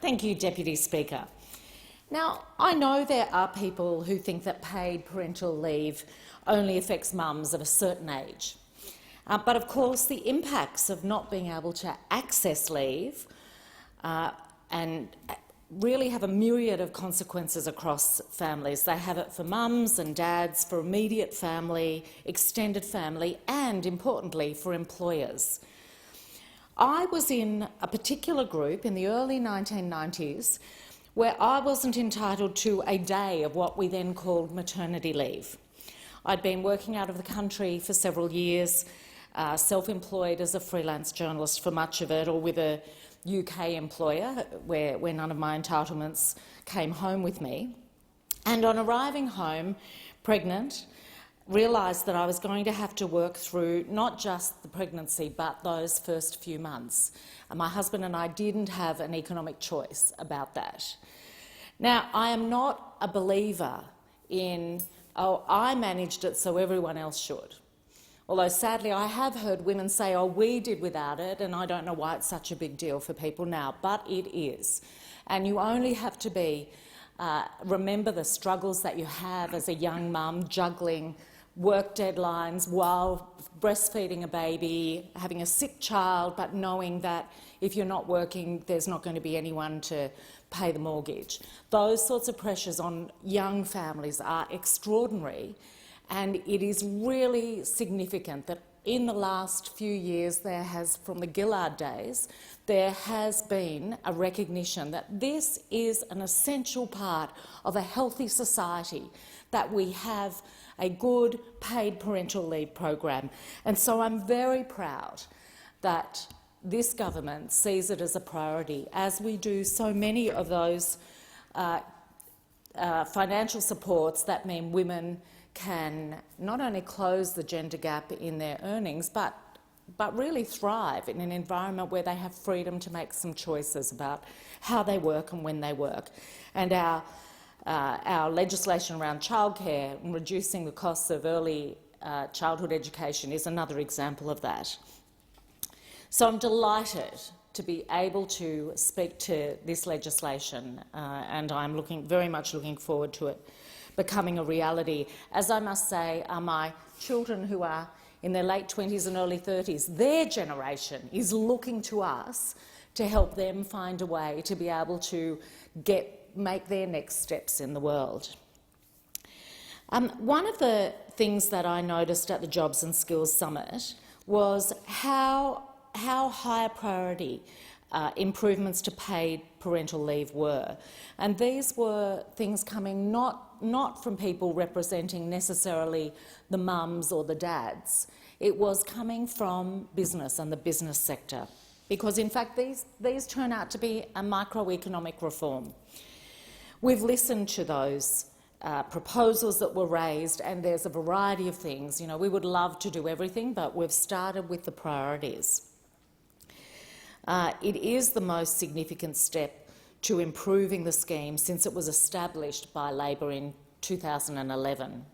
Thank you, Deputy Speaker. Now, I know there are people who think that paid parental leave only affects mums of a certain age. But of course, the impacts of not being able to access leave and really have a myriad of consequences across families. They have it for mums and dads, for immediate family, extended family, and importantly, for employers. I was in a particular group in the early 1990s where I wasn't entitled to a day of what we then called maternity leave. I'd been working out of the country for several years, self-employed as a freelance journalist for much of it, or with a UK employer where none of my entitlements came home with me. And on arriving home, pregnant, realised that I was going to have to work through not just the pregnancy but those first few months. And my husband and I didn't have an economic choice about that. Now, I am not a believer in, oh, I managed it so everyone else should. Although sadly I have heard women say, oh, we did without it, and I don't know why it's such a big deal for people now, but it is. And you only have to remember the struggles that you have as a young mum, juggling work deadlines while breastfeeding a baby, having a sick child, but knowing that if you're not working, there's not going to be anyone to pay the mortgage. Those sorts of pressures on young families are extraordinary, and it is really significant that in the last few years there has, from the Gillard days, there has been a recognition that this is an essential part of a healthy society, that we have a good paid parental leave program. And so I'm very proud that this government sees it as a priority, as we do so many of those financial supports that mean women can not only close the gender gap in their earnings, but really thrive in an environment where they have freedom to make some choices about how they work and when they work. And our legislation around childcare and reducing the costs of early childhood education is another example of that. So I'm delighted to be able to speak to this legislation, and I'm very much looking forward to it becoming a reality. As I must say, my children who are in their late 20s and early 30s, their generation is looking to us to help them find a way to be able to make their next steps in the world. One of the things that I noticed at the Jobs and Skills Summit was how high a priority improvements to paid parental leave were. And these were things coming not from people representing necessarily the mums or the dads. It was coming from business and the business sector, because in fact these turn out to be a microeconomic reform. We've listened to those proposals that were raised, and there's a variety of things. You know, we would love to do everything, but we've started with the priorities. It is the most significant step to improving the scheme since it was established by Labor in 2011.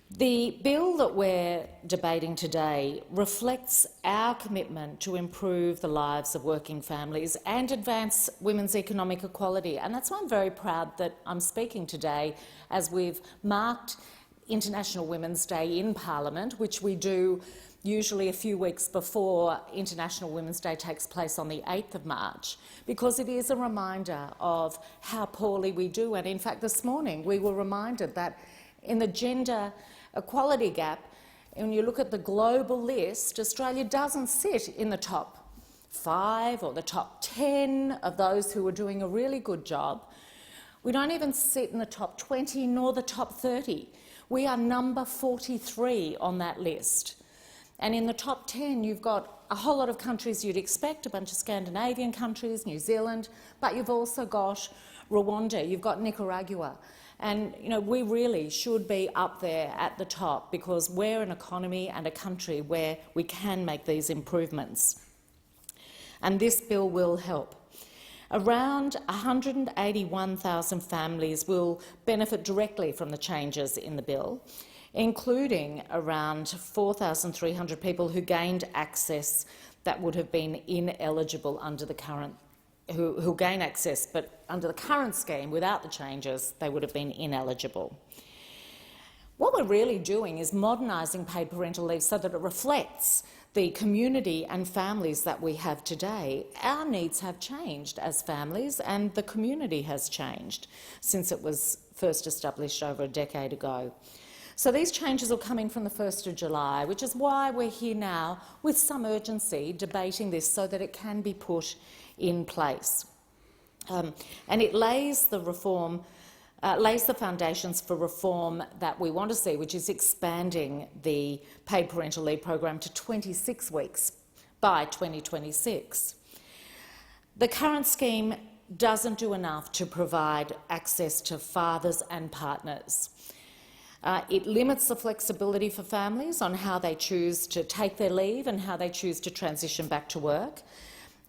The bill that we're debating today reflects our commitment to improve the lives of working families and advance women's economic equality. And that's why I'm very proud that I'm speaking today as we've marked International Women's Day in Parliament, which we do usually a few weeks before International Women's Day takes place on the 8th of March, because it is a reminder of how poorly we do. And in fact, this morning we were reminded that in the gender equality gap, when you look at the global list, Australia doesn't sit in the top 5 or the top 10 of those who are doing a really good job. We don't even sit in the top 20 nor the top 30. We are number 43 on that list. And in the top 10, you've got a whole lot of countries you'd expect, a bunch of Scandinavian countries, New Zealand, but you've also got Rwanda, you've got Nicaragua. And you know, we really should be up there at the top, because we're an economy and a country where we can make these improvements. And this bill will help. Around 181,000 families will benefit directly from the changes in the bill, including around 4,300 people who gained access that would have been ineligible under the current who gain access, but under the current scheme, without the changes, they would have been ineligible. What we're really doing is modernising paid parental leave so that it reflects the community and families that we have today. Our needs have changed as families, and the community has changed since it was first established over a decade ago. So these changes are coming from the 1st of July, which is why we're here now with some urgency debating this so that it can be put in place. And it lays the foundations for reform that we want to see, which is expanding the paid parental leave program to 26 weeks by 2026. The current scheme doesn't do enough to provide access to fathers and partners. It limits the flexibility for families on how they choose to take their leave and how they choose to transition back to work.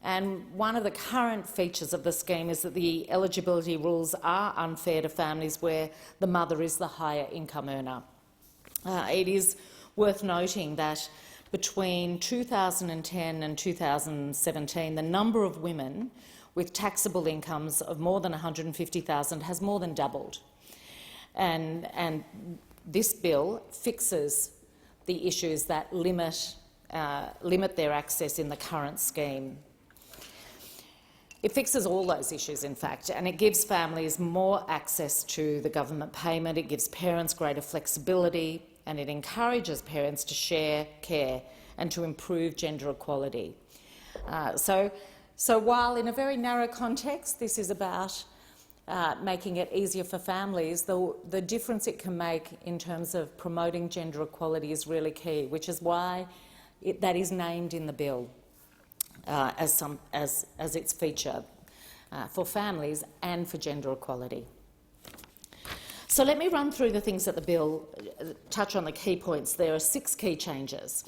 And one of the current features of the scheme is that the eligibility rules are unfair to families where the mother is the higher income earner. It is worth noting that between 2010 and 2017, the number of women with taxable incomes of more than $150,000 has more than doubled. And this bill fixes the issues that limit their access in the current scheme. It fixes all those issues, in fact, and it gives families more access to the government payment, it gives parents greater flexibility, and it encourages parents to share care and to improve gender equality. So while in a very narrow context this is about making it easier for families, the difference it can make in terms of promoting gender equality is really key, which is why that is named in the bill as its feature for families and for gender equality. So let me run through the things that the bill touch on the key points. There are 6 key changes.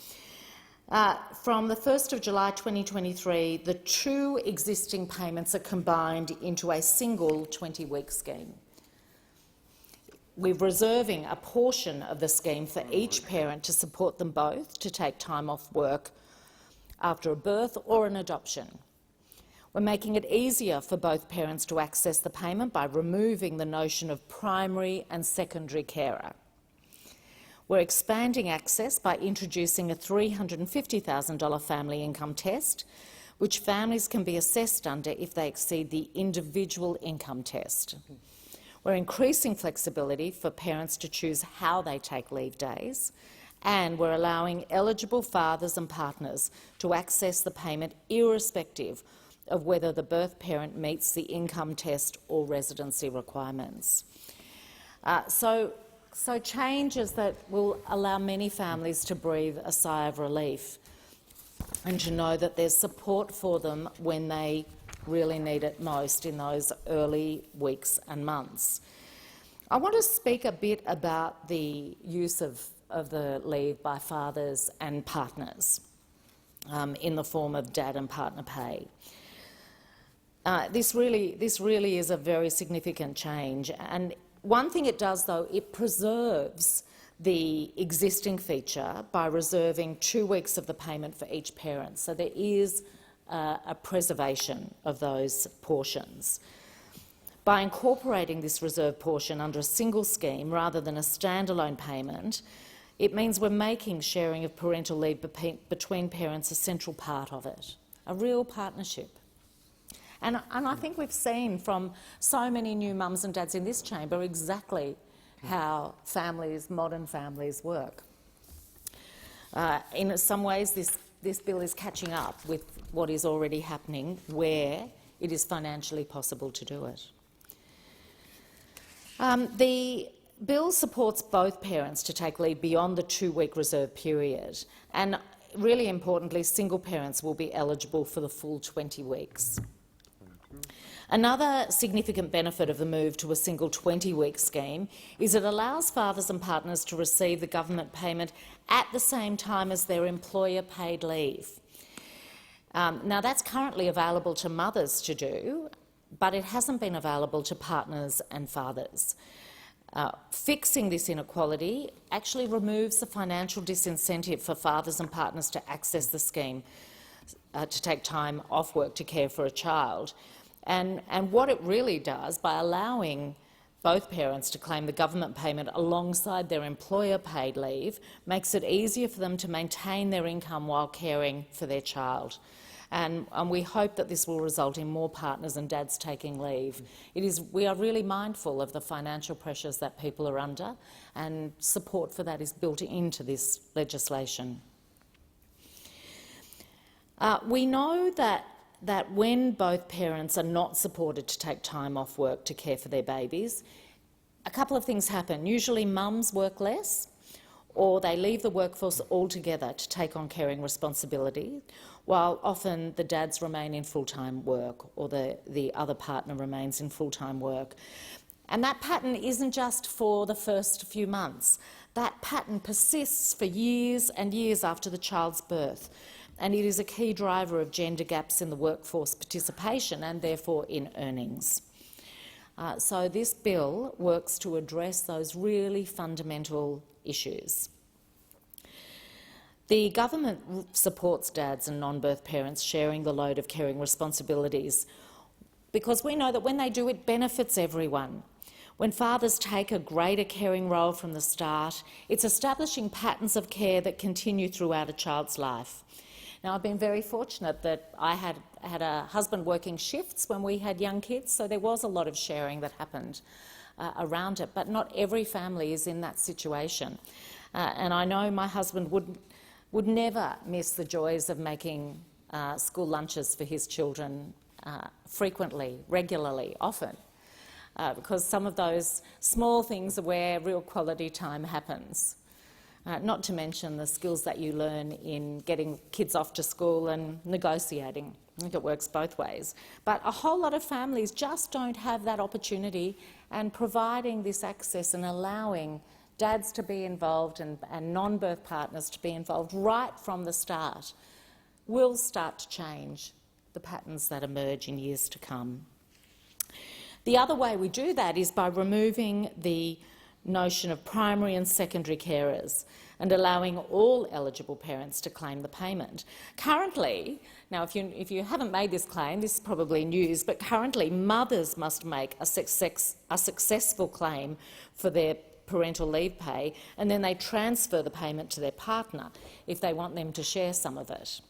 From the 1st of July 2023, the 2 existing payments are combined into a single 20-week scheme. We're reserving a portion of the scheme for each parent to support them both to take time off work after a birth or an adoption. We're making it easier for both parents to access the payment by removing the notion of primary and secondary carer. We're expanding access by introducing a $350,000 family income test, which families can be assessed under if they exceed the individual income test. We're increasing flexibility for parents to choose how they take leave days, and we're allowing eligible fathers and partners to access the payment irrespective of whether the birth parent meets the income test or residency requirements. So changes that will allow many families to breathe a sigh of relief and to know that there's support for them when they really need it most in those early weeks and months. I want to speak a bit about the use of the leave by fathers and partners in the form of dad and partner pay. This really is a very significant change, and one thing it does, though, it preserves the existing feature by reserving 2 weeks of the payment for each parent. So there is a preservation of those portions. By incorporating this reserved portion under a single scheme rather than a standalone payment, it means we're making sharing of parental leave between parents a central part of it, a real partnership. And I think we've seen from so many new mums and dads in this chamber exactly how modern families work. In some ways, this bill is catching up with what is already happening where it is financially possible to do it. The bill supports both parents to take leave beyond the 2-week reserve period, and really importantly, single parents will be eligible for the full 20 weeks. Another significant benefit of the move to a single 20-week scheme is it allows fathers and partners to receive the government payment at the same time as their employer-paid leave. Now, that's currently available to mothers to do, but it hasn't been available to partners and fathers. Fixing this inequality actually removes the financial disincentive for fathers and partners to access the scheme. to take time off work to care for a child. And what it really does, by allowing both parents to claim the government payment alongside their employer-paid leave, makes it easier for them to maintain their income while caring for their child. And we hope that this will result in more partners and dads taking leave. We are really mindful of the financial pressures that people are under, and support for that is built into this legislation. We know that when both parents are not supported to take time off work to care for their babies, a couple of things happen. Usually mums work less, or they leave the workforce altogether to take on caring responsibility, while often the dads remain in full-time work, or the other partner remains in full-time work. And that pattern isn't just for the first few months. That pattern persists for years and years after the child's birth, and it is a key driver of gender gaps in the workforce participation and therefore in earnings. So this bill works to address those really fundamental issues. The government supports dads and non-birth parents sharing the load of caring responsibilities, because we know that when they do, it benefits everyone. When fathers take a greater caring role from the start, it's establishing patterns of care that continue throughout a child's life. Now, I've been very fortunate that I had a husband working shifts when we had young kids, so there was a lot of sharing that happened around it, but not every family is in that situation. And I know my husband would never miss the joys of making school lunches for his children frequently, regularly, often, because some of those small things are where real quality time happens. Not to mention the skills that you learn in getting kids off to school and negotiating. I think it works both ways. But a whole lot of families just don't have that opportunity, and providing this access and allowing dads to be involved and non-birth partners to be involved right from the start will start to change the patterns that emerge in years to come. The other way we do that is by removing the notion of primary and secondary carers and allowing all eligible parents to claim the payment. Currently, now if you haven't made this claim, this is probably news, but currently mothers must make a successful claim for their parental leave pay, and then they transfer the payment to their partner if they want them to share some of it.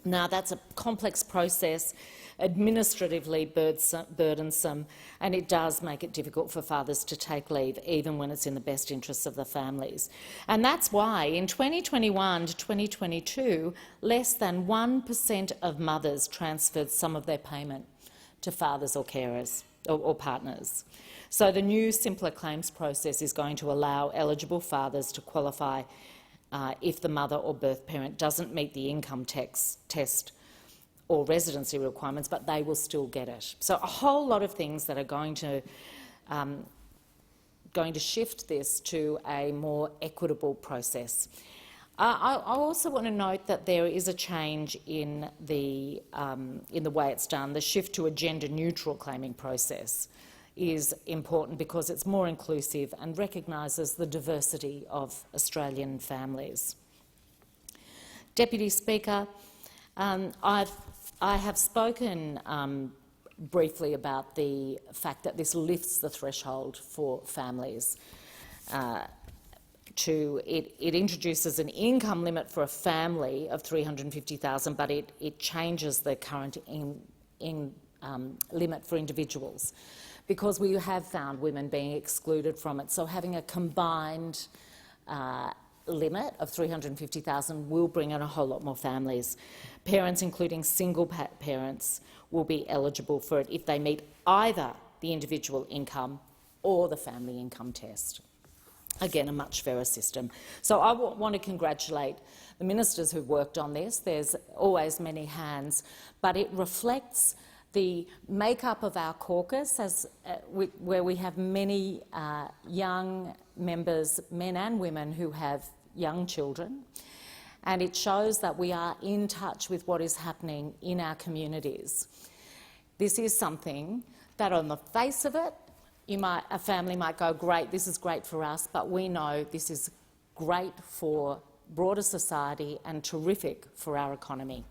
Now, that's a complex process, administratively burdensome, and it does make it difficult for fathers to take leave, even when it's in the best interests of the families. And that's why in 2021 to 2022, less than 1% of mothers transferred some of their payment to fathers or carers or partners. So the new simpler claims process is going to allow eligible fathers to qualify if the mother or birth parent doesn't meet the income test or residency requirements, but they will still get it. So a whole lot of things that are going to shift this to a more equitable process. I also want to note that there is a change in the way it's done. The shift to a gender-neutral claiming process is important because it's more inclusive and recognises the diversity of Australian families. Deputy Speaker, I have spoken briefly about the fact that this lifts the threshold for families. It introduces an income limit for a family of $350,000, but it changes the current limit for individuals, because we have found women being excluded from it. So having a combined limit of $350,000 will bring in a whole lot more families. Parents, including single parents, will be eligible for it if they meet either the individual income or the family income test. Again, a much fairer system. So I want to congratulate the ministers who've worked on this. There's always many hands, but it reflects the makeup of our caucus, where we have many young members, men and women, who have young children, and it shows that we are in touch with what is happening in our communities. This is something that, on the face of it, a family might go, great, this is great for us, but we know this is great for broader society and terrific for our economy.